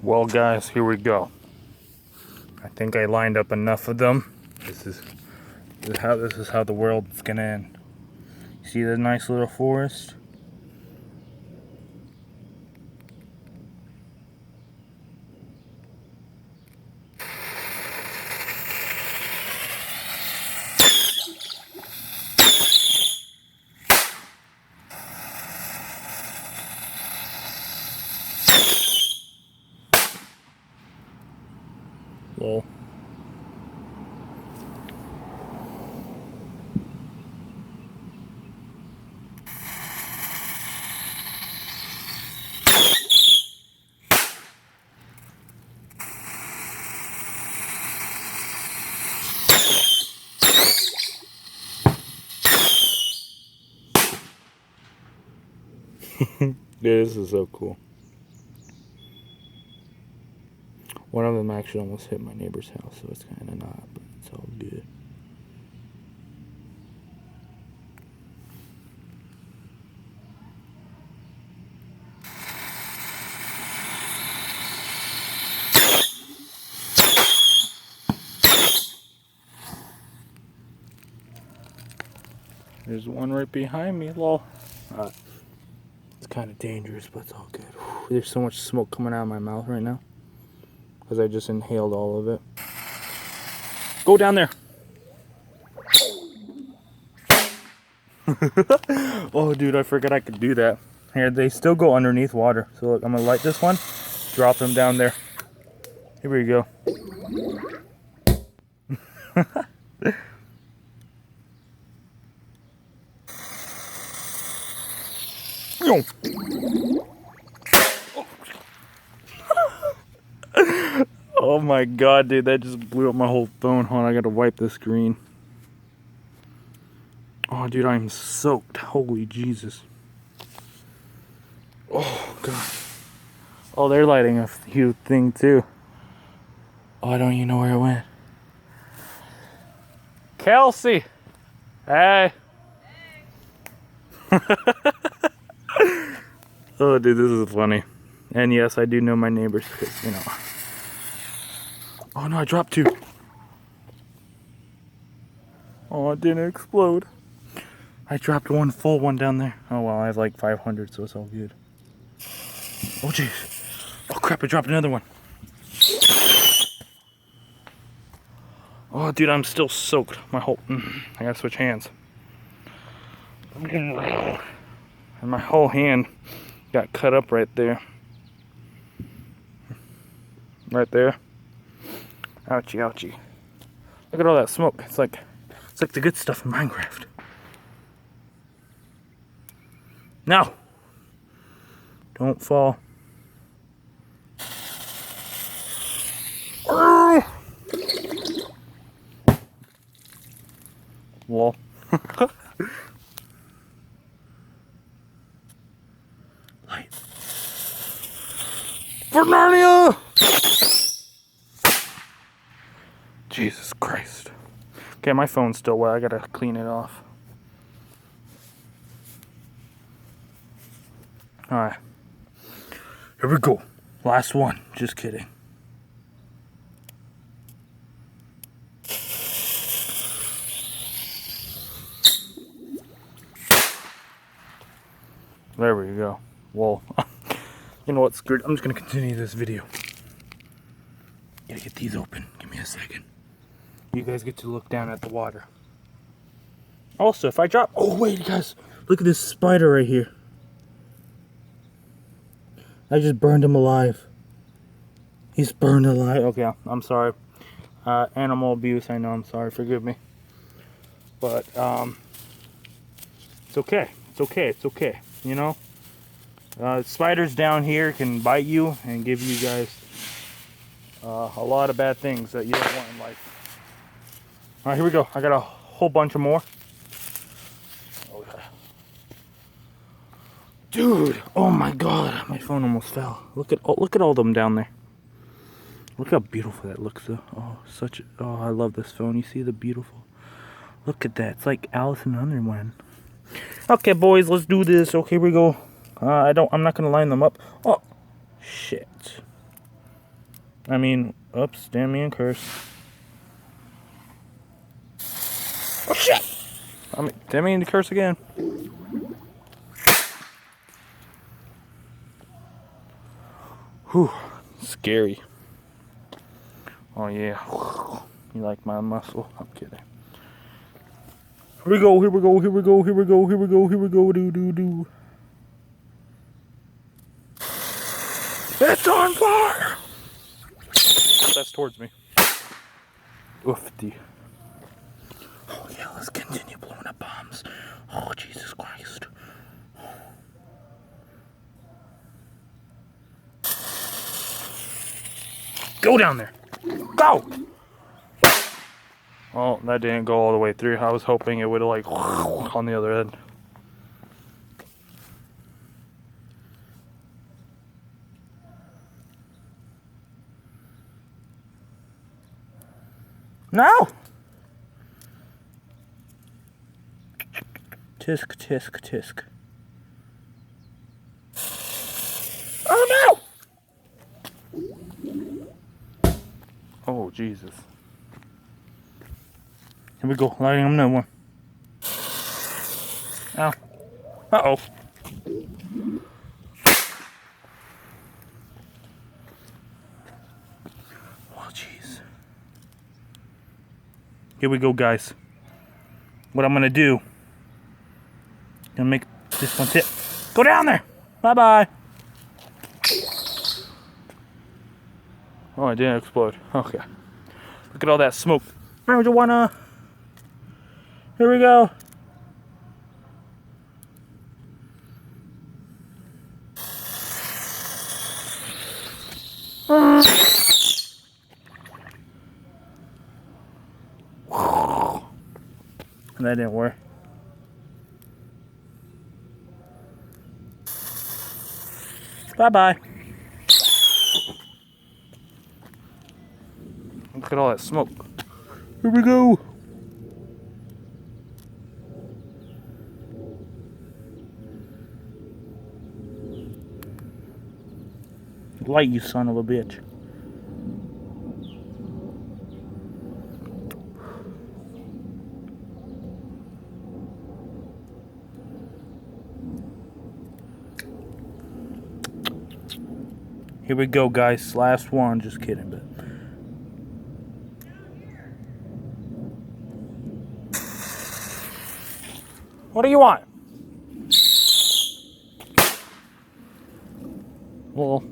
Well, guys, here we go. I think I lined up enough of them. This is how the world's gonna end. See the nice little forest? Lol. This is so cool. One of them actually almost hit my neighbor's house, so it's kind of not, but it's all good. There's one right behind me, lol. It's kind of dangerous, but it's all good. Whew, there's so much smoke coming out of my mouth right now because I just inhaled all of it. Go down there. Oh, dude, I forgot I could do that. Here, they still go underneath water. So look, I'm gonna light this one, drop them down there. Here we go. Oh my god, dude, that just blew up my whole phone. Hold on, I gotta wipe the screen. Oh, dude, I'm soaked. Holy Jesus. Oh, god. Oh, they're lighting a huge thing, too. Oh, I don't even know where it went. Kelsey! Hey! Oh, dude, this is funny. And yes, I do know my neighbors, because, you know. Oh, no, I dropped two. Oh, it didn't explode. I dropped one full one down there. Oh, well, I have like 500, so it's all good. Oh, jeez. Oh, crap, I dropped another one. Oh, dude, I'm still soaked. My whole... I gotta switch hands. And my whole hand got cut up right there. Right there. Ouchie, ouchie. Look at all that smoke. It's like the good stuff in Minecraft. No! Don't fall. Wall. Light. For Narnia! Jesus Christ. Okay, my phone's still wet. I gotta clean it off. Alright. Here we go. Last one. Just kidding. There we go. Whoa. You know what? Screwed. I'm just gonna continue this video. Gotta get these open. Give me a second. You guys get to look down at the water. Also, if I drop... Oh, wait, guys. Look at this spider right here. I just burned him alive. He's burned alive. Okay, I'm sorry. Animal abuse, I know. I'm sorry. Forgive me. But, it's okay. It's okay. It's okay. You know? Spiders down here can bite you and give you guys a lot of bad things that you don't want in life. Alright, here we go. I got a whole bunch of more. Okay. Dude, oh my god, my phone almost fell. Look at all them down there. Look how beautiful that looks though. Oh, I love this phone. You see the beautiful. Look at that. It's like Alice in Wonderland. Okay, boys, let's do this. Okay, here we go. I'm not gonna line them up. Oh, shit. I mean, oops, damn me and curse. Oh shit! I mean, damn me and curse again. Whew, scary. Oh yeah. You like my muscle? I'm kidding. Here we go, here we go, here we go, here we go, here we go, here we go, do. It's on fire! That's towards me. Oofty. Oh yeah, let's continue blowing up bombs. Oh Jesus Christ. Go down there. Go! Oh, that didn't go all the way through. I was hoping it would have like on the other end. No! Tisk, tisk, tisk. Oh no! Oh Jesus. Here we go, lighting them another one. Ow. Uh-oh. Oh jeez. Here we go, guys. What I'm gonna do, gonna make this one tip. Go down there! Bye-bye! Oh, it didn't explode. Okay. Look at all that smoke. Marijuana! Here we go. That didn't work. Bye-bye. Look at all that smoke. Here we go. Light, you son of a bitch. Here we go, guys. Last one. Just kidding, but. What do you want? Well,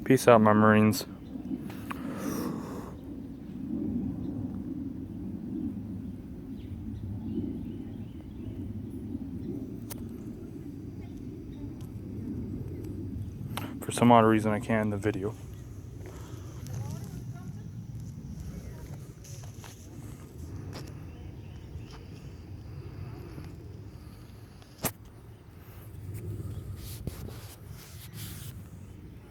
peace out, my Marines. For some odd reason, I can't end the video.